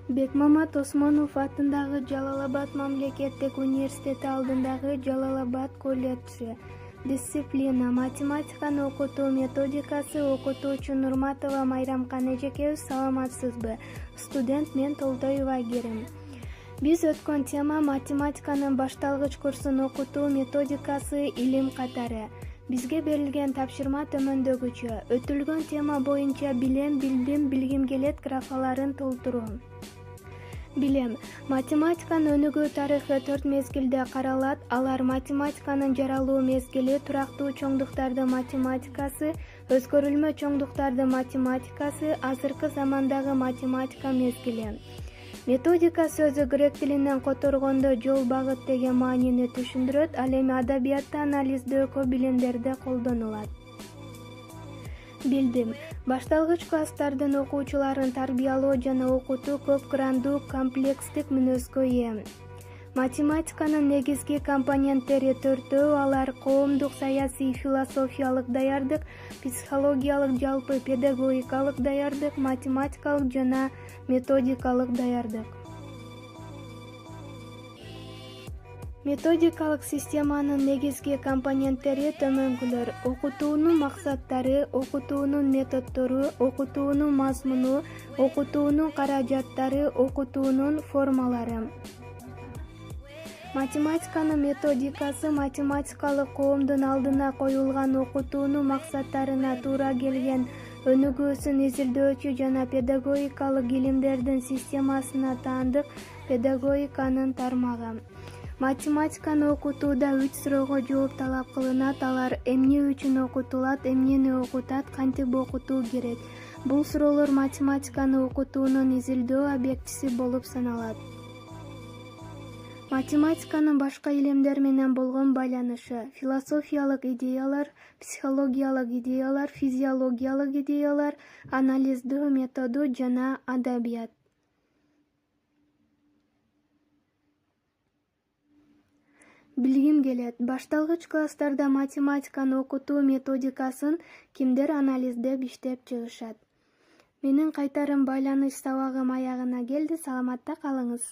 Бекмамат Осмонов атындагы Жалал-Абад мамлекеттик университети алдындагы Жалал-Абад колледжи. Дисциплина: математиканы окутуу методикасы. Окутуучу Нурматова Майрамкан эжекебиз. Саламатсызбы? Студент: мен Толтоева Айгерим. Биз өткөн тема математиканын башталгыч курсун окутуу методикасы, илим катары. Бизге берилген тапшырма төмөндөгүчө. Өтүлгөн тема боюнча билем, билдим, билгим келет графаларын толтуруу. Билем: математиканын өнүгүү тарыхы 4 мезгилде каралат. Алар: математиканын жаралуу мезгили, турактуу чоңдуктардын математикасы, өзгөрүлмө чоңдуктардын математикасы, азыркы замандагы математика мезгили. Методика сөзү грек тилинен которгондо жол, багыт деген маанини түшүндүрөт. Ал эми адабиятта, анализде, экөө билимдерде колдонулат. Билдим: башталгыч класстардын окуучуларын тарбиялоо жана окутуу көп грандуу, комплекстик мүнөзгө ээ. Математиканын негизги компоненттери 4. Алар: коомдук, саясий, философиялык даярдык, психологиялык, жалпы педагогикалык даярдык, математикалык жана методикалык даярдык. Методикалык системанын негизги компоненттери төмөнгүлөр: окутуунун максаттары, окутуунун методдору, окутуунун мазмуну, окутуунун каражаттары, окутуунун формалары. Математиканын методикасы математикалык коомдун алдына коюлган окутуунун максаттарына туура келген өнүгүүсүн изилдөөчү жана педагогикалык илимдердин системасына таандык педагогиканын тармагы. Математиканы окутууда 3 суроого жооп талап кылынат. Алар: эмне үчүн окутулат, эмнени окутат, кантип окутуу керек? Бул суроолор математиканы окутуунун изилдөө объектиси болуп саналат. Математиканын башка илимдер менен болгон байланышы: философиялык идеялар, психологиялык идеялар, физиологиялык идеялар, анализдөө методу жана адабият. Билгим келет: башталгыч класстарда математиканы окутуу методикасын кимдер анализдеп иштеп чыгышат? Менин кайтарым: байланыш сабагым аягына келди. Саламатта калыңыз.